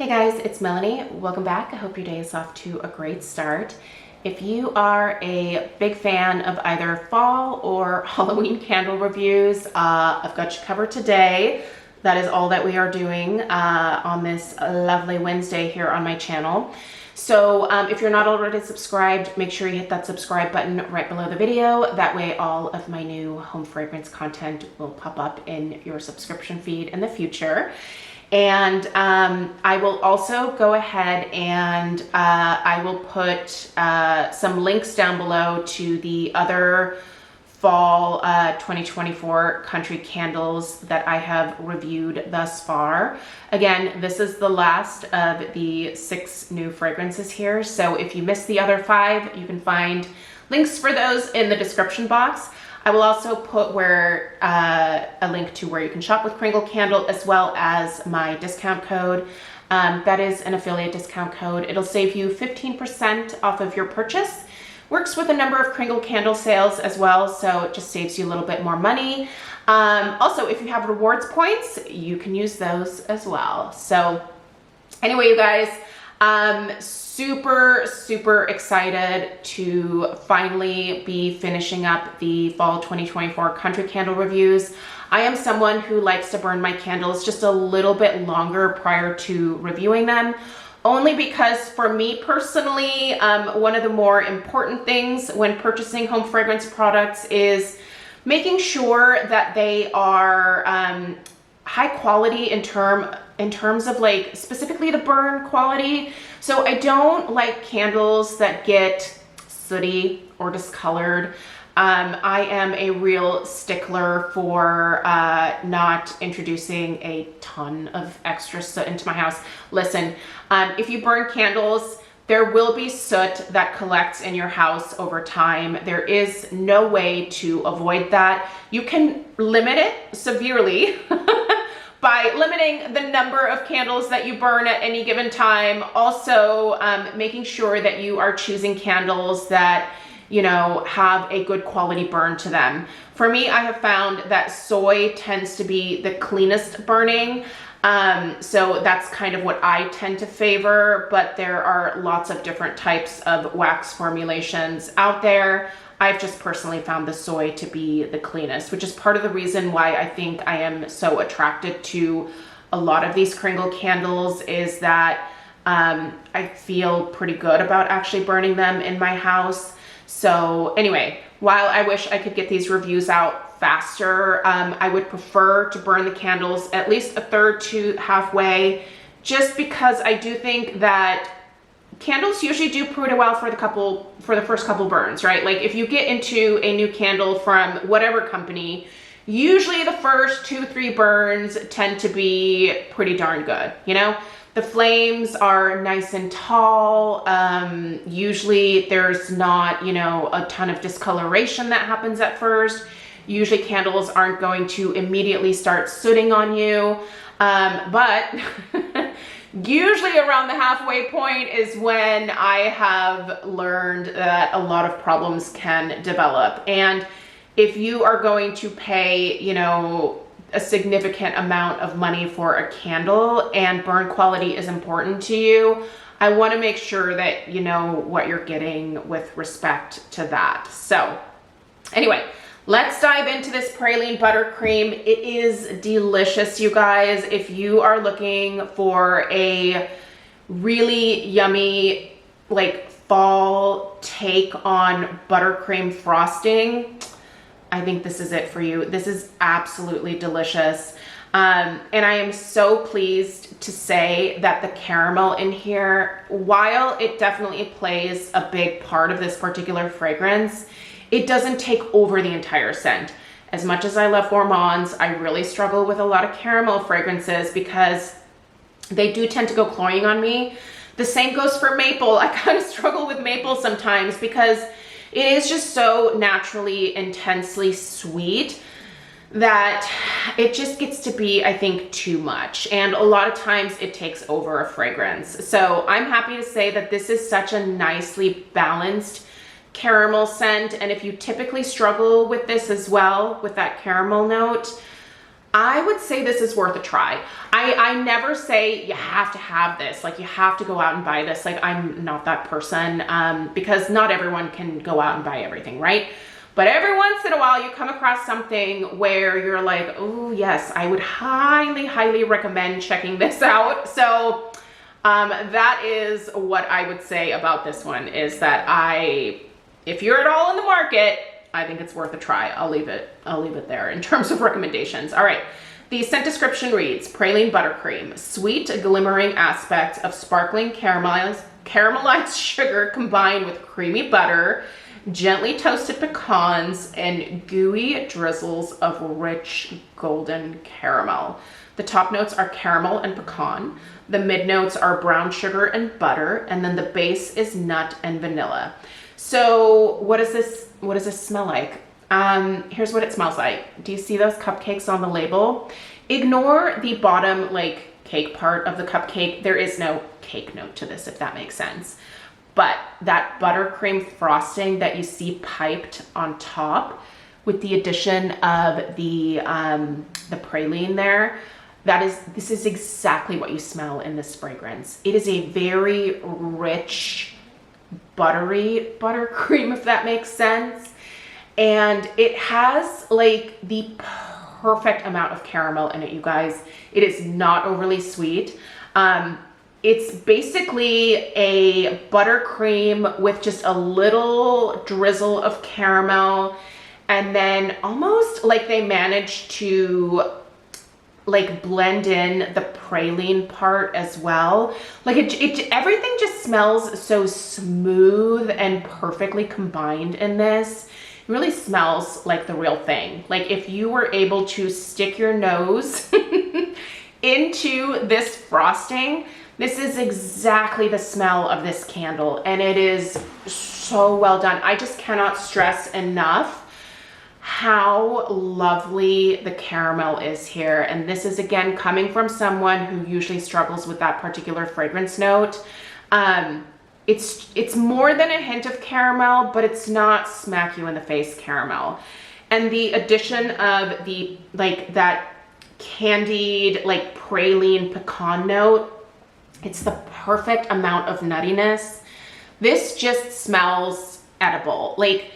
Hey guys, it's Melanie. Welcome back. I hope your day is off to a great start. If you are a big fan of either fall or Halloween candle reviews, I've got you covered today. That is all that we are doing on this lovely Wednesday here on my channel. So if you're not already subscribed, make sure you hit that subscribe button right below the video. That way all of my new home fragrance content will pop up in your subscription feed in the future. And I will also go ahead and I will put some links down below to the other fall 2024 country candles that I have reviewed thus far. Again, this is the last of the 6 new fragrances here. So if you missed the other 5, you can find links for those in the description box. I will also put a link to where you can shop with Kringle Candle, as well as my discount code. That is an affiliate discount code. It'll save you 15% off of your purchase. Works with a number of Kringle Candle sales as well, so it just saves you a little bit more money. Also, if you have rewards points, you can use those as well. So anyway, you guys, super excited to finally be finishing up the fall 2024 country candle reviews. I am someone who likes to burn my candles just a little bit longer prior to reviewing them, only because for me personally, one of the more important things when purchasing home fragrance products is making sure that they are high quality in terms of like specifically the burn quality. So I don't like candles that get sooty or discolored. I am a real stickler for not introducing a ton of extra soot into my house. Listen, if you burn candles, there will be soot that collects in your house over time. There is no way to avoid that. You can limit it severely by limiting the number of candles that you burn at any given time. Also, making sure that you are choosing candles that, you know, have a good quality burn to them. For me, I have found that soy tends to be the cleanest burning. So that's kind of what I tend to favor, but there are lots of different types of wax formulations out there. I've just personally found the soy to be the cleanest, which is part of the reason why I think I am so attracted to a lot of these Kringle candles, is that I feel pretty good about actually burning them in my house. So anyway, while I wish I could get these reviews out faster, I would prefer to burn the candles at least a third to halfway, just because I do think that candles usually do pretty well for the first couple burns, right? Like if you get into a new candle from whatever company, usually the first 2-3 burns tend to be pretty darn good, you know? The flames are nice and tall. Usually there's not, you know, a ton of discoloration that happens at first. Usually candles aren't going to immediately start sooting on you. But usually around the halfway point is when I have learned that a lot of problems can develop. And if you are going to pay, you know, a significant amount of money for a candle and burn quality is important to you, I want to make sure that you know what you're getting with respect to that. So anyway, let's dive into this Praline Buttercream. It is delicious, you guys. If you are looking for a really yummy, like fall take on buttercream frosting, I think this is it for you. This is absolutely delicious. And I am so pleased to say that the caramel in here, while it definitely plays a big part of this particular fragrance, it doesn't take over the entire scent. As much as I love gourmands, I really struggle with a lot of caramel fragrances because they do tend to go cloying on me. The same goes for maple. I kind of struggle with maple sometimes because it is just so naturally intensely sweet that it just gets to be, I think, too much. And a lot of times it takes over a fragrance. So I'm happy to say that this is such a nicely balanced caramel scent. And if you typically struggle with this as well, with that caramel note, I would say this is worth a try. I never say you have to have this, like you have to go out and buy this. Like I'm not that person, because not everyone can go out and buy everything, right? But every once in a while you come across something where you're like, oh yes, I would highly, highly recommend checking this out. So that is what I would say about this one, is that if you're at all in the market, I think it's worth a try. I'll leave it there in terms of recommendations. All right. The scent description reads, Praline Buttercream, sweet glimmering aspects of sparkling caramelized sugar combined with creamy butter, gently toasted pecans, and gooey drizzles of rich golden caramel. The top notes are caramel and pecan. The mid notes are brown sugar and butter, and then the base is nut and vanilla. So what does this smell like? Here's what it smells like. Do you see those cupcakes on the label? Ignore the bottom like cake part of the cupcake. There is no cake note to this, if that makes sense. But that buttercream frosting that you see piped on top with the addition of the praline there, this is exactly what you smell in this fragrance. It is a very rich, buttery buttercream, if that makes sense. And it has like the perfect amount of caramel in it, you guys. It is not overly sweet. It's basically a buttercream with just a little drizzle of caramel, and then almost like they managed to like blend in the praline part as well. Like everything just smells so smooth and perfectly combined in this. It really smells like the real thing. Like if you were able to stick your nose into this frosting, this is exactly the smell of this candle, and it is so well done. I just cannot stress enough how lovely the caramel is here. And this is again coming from someone who usually struggles with that particular fragrance note. It's more than a hint of caramel, but it's not smack you in the face caramel. And the addition of the like that candied like praline pecan note, it's the perfect amount of nuttiness. This just smells edible. Like,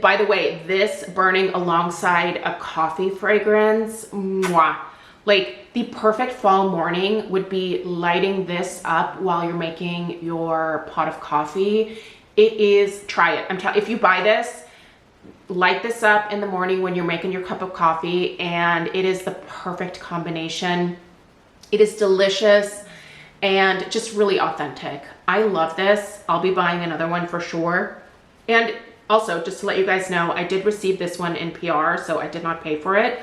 by the way, this burning alongside a coffee fragrance, mwah. Like the perfect fall morning would be lighting this up while you're making your pot of coffee. It is, try it. I'm telling you, if you buy this, light this up in the morning when you're making your cup of coffee, and it is the perfect combination. It is delicious and just really authentic. I love this. I'll be buying another one for sure. And also, just to let you guys know, I did receive this one in PR, so I did not pay for it.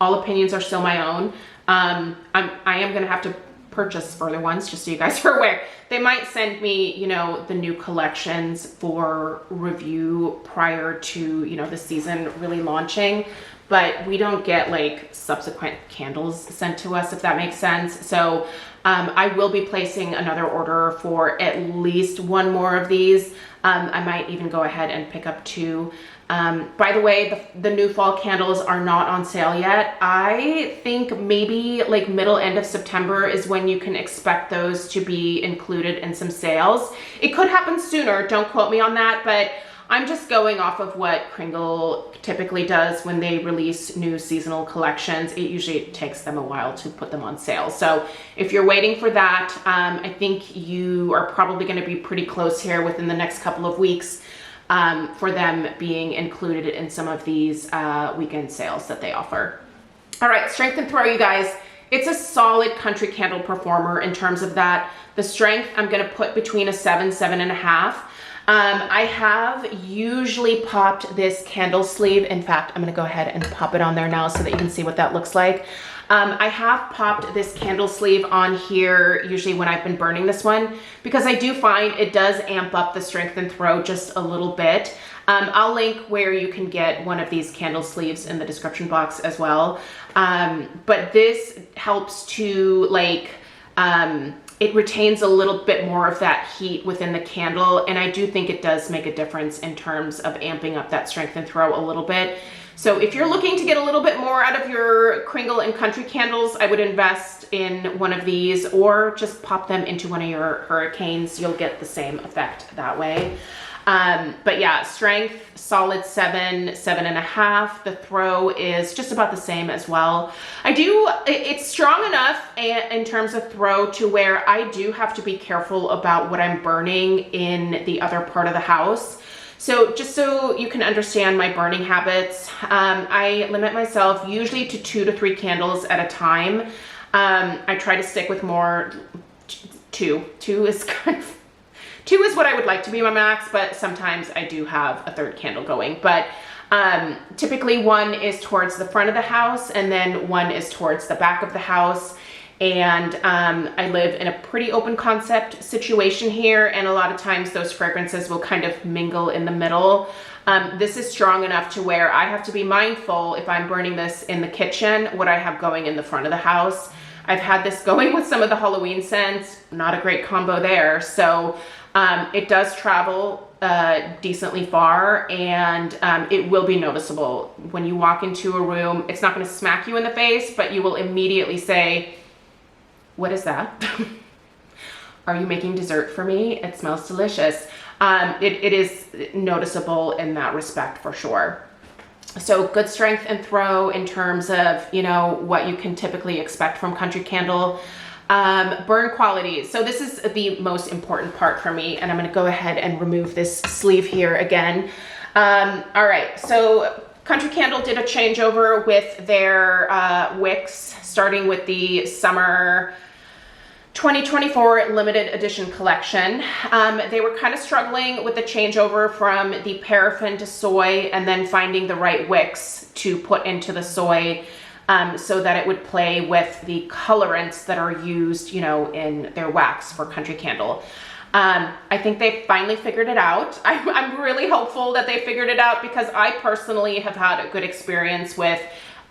All opinions are still my own. I am gonna have to purchase further ones, just so you guys are aware. They might send me, you know, the new collections for review prior to, you know, the season really launching, but we don't get like subsequent candles sent to us, if that makes sense. So I will be placing another order for at least one more of these. I might even go ahead and pick up 2. By the way, the new fall candles are not on sale yet. I think maybe like middle end of September is when you can expect those to be included in some sales. It could happen sooner, don't quote me on that, but I'm just going off of what Kringle typically does when they release new seasonal collections. It usually takes them a while to put them on sale. So if you're waiting for that, I think you are probably going to be pretty close here within the next couple of weeks for them being included in some of these weekend sales that they offer. All right, strength and throw, you guys. It's a solid country candle performer in terms of that. The strength, I'm going to put between a 7, 7.5. I have usually popped this candle sleeve. In fact, I'm going to go ahead and pop it on there now so that you can see what that looks like. I have popped this candle sleeve on here usually when I've been burning this one, because I do find it does amp up the strength and throw just a little bit. I'll link where you can get one of these candle sleeves in the description box as well. But this helps to like it retains a little bit more of that heat within the candle. And I do think it does make a difference in terms of amping up that strength and throw a little bit. So if you're looking to get a little bit more out of your Kringle and Country candles, I would invest in one of these, or just pop them into one of your Hurricanes. You'll get the same effect that way. But yeah, strength, solid 7, 7.5. The throw is just about the same as well. It's strong enough in terms of throw to where I do have to be careful about what I'm burning in the other part of the house. So just so you can understand my burning habits, I limit myself usually to 2 to 3 candles at a time. I try to stick with more, 2 is kind of, 2 is what I would like to be my max, but sometimes I do have a 3rd candle going. But typically 1 is towards the front of the house, and then 1 is towards the back of the house. And I live in a pretty open concept situation here, and a lot of times those fragrances will kind of mingle in the middle. This is strong enough to where I have to be mindful if I'm burning this in the kitchen, what I have going in the front of the house. I've had this going with some of the Halloween scents, not a great combo there. So it does travel decently far, and it will be noticeable when you walk into a room. It's not going to smack you in the face, but you will immediately say, "What is that? Are you making dessert for me? It smells delicious." It is noticeable in that respect for sure. So good strength and throw in terms of, you know, what you can typically expect from Country Candle. Burn qualities. So this is the most important part for me, and I'm going to go ahead and remove this sleeve here again. All right, so Country Candle did a changeover with their wicks, starting with the summer 2024 limited edition collection. They were kind of struggling with the changeover from the paraffin to soy, and then finding the right wicks to put into the soy so that it would play with the colorants that are used, you know, in their wax for Country Candle. I think they finally figured it out. I'm really hopeful that they figured it out, because I personally have had a good experience with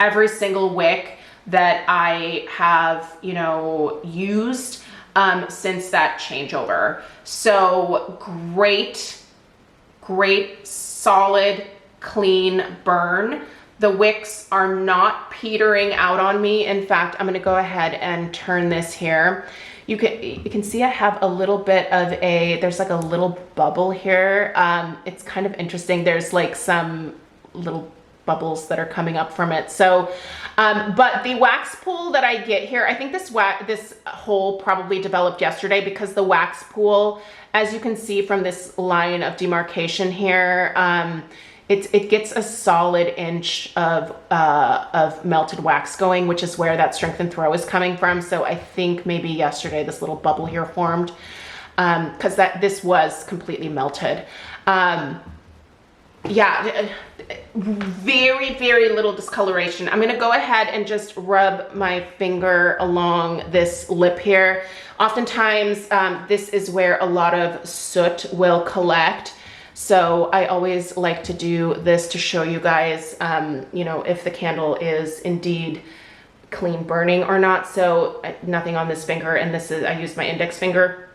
every single wick that I have, you know, used since that changeover. So great, solid, clean burn. The wicks are not petering out on me. In fact, I'm going to go ahead and turn this here. You can see I have a little bit of there's like a little bubble here. It's kind of interesting. There's like some little bubbles that are coming up from it. So, but the wax pool that I get here, I think this hole probably developed yesterday, because the wax pool, as you can see from this line of demarcation here, it gets a solid inch of melted wax going, which is where that strength and throw is coming from. So I think maybe yesterday this little bubble here formed, because this was completely melted. Yeah, very little discoloration. I'm gonna go ahead and just rub my finger along this lip here. Oftentimes, this is where a lot of soot will collect. So I always like to do this to show you guys, you know, if the candle is indeed clean burning or not. So nothing on this finger, and I used my index finger.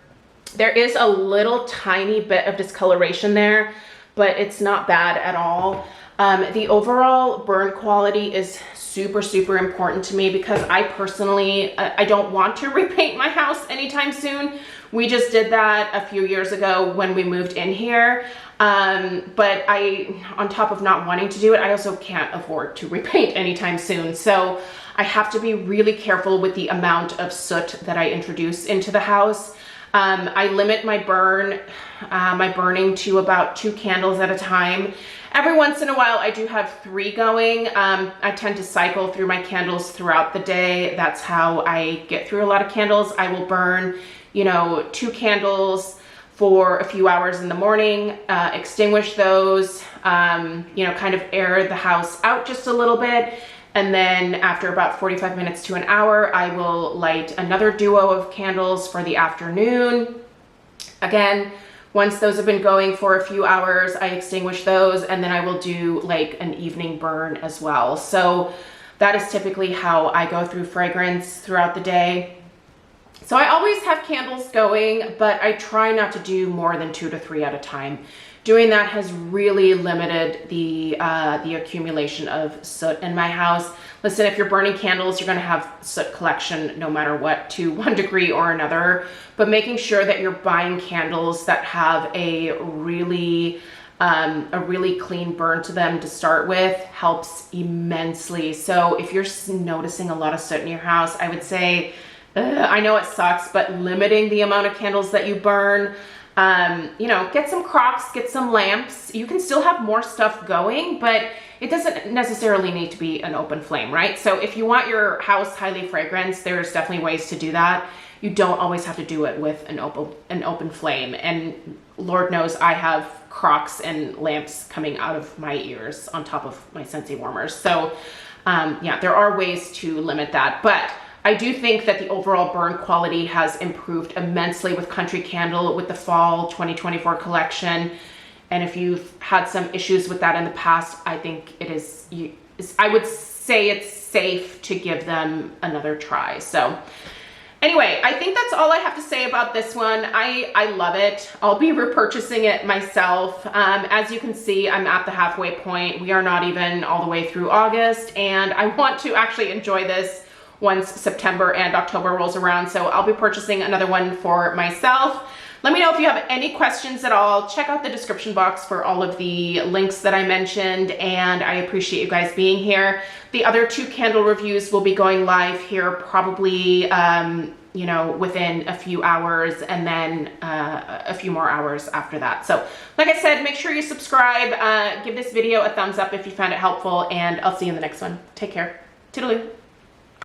There is a little tiny bit of discoloration there, but it's not bad at all. The overall burn quality is super important to me, because I personally, I don't want to repaint my house anytime soon. We just did that a few years ago when we moved in here. But on top of not wanting to do it, I also can't afford to repaint anytime soon. So I have to be really careful with the amount of soot that I introduce into the house. I limit my burning to about 2 candles at a time. Every once in a while, I do have 3 going. I tend to cycle through my candles throughout the day. That's how I get through a lot of candles. I will burn, you know, 2 candles for a few hours in the morning, extinguish those, you know, kind of air the house out just a little bit. And then after about 45 minutes to an hour, I will light another duo of candles for the afternoon. Again, once those have been going for a few hours, I extinguish those, and then I will do like an evening burn as well. So that is typically how I go through fragrance throughout the day. So I always have candles going, but I try not to do more than 2 to 3 at a time. Doing that has really limited the accumulation of soot in my house. Listen, if you're burning candles, you're gonna have soot collection no matter what, to one degree or another, but making sure that you're buying candles that have a really clean burn to them to start with helps immensely. So if you're noticing a lot of soot in your house, I would say, I know it sucks, but limiting the amount of candles that you burn, you know, get some crocks, get some lamps. You can still have more stuff going, but it doesn't necessarily need to be an open flame, right? So if you want your house highly fragranced, there's definitely ways to do that. You don't always have to do it with an open flame. And Lord knows I have crocks and lamps coming out of my ears on top of my Scentsy warmers. So yeah, there are ways to limit that, but I do think that the overall burn quality has improved immensely with Country Candle, with the fall 2024 collection. And if you've had some issues with that in the past, I think I would say it's safe to give them another try. So anyway, I think that's all I have to say about this one. I love it. I'll be repurchasing it myself. As you can see, I'm at the halfway point. We are not even all the way through August, and I want to actually enjoy this once September and October rolls around. So I'll be purchasing another one for myself. Let me know if you have any questions at all. Check out the description box for all of the links that I mentioned, and I appreciate you guys being here. The other 2 candle reviews will be going live here probably, you know, within a few hours, and then a few more hours after that. So like I said, make sure you subscribe, give this video a thumbs up if you found it helpful, and I'll see you in the next one. Take care. Toodaloo.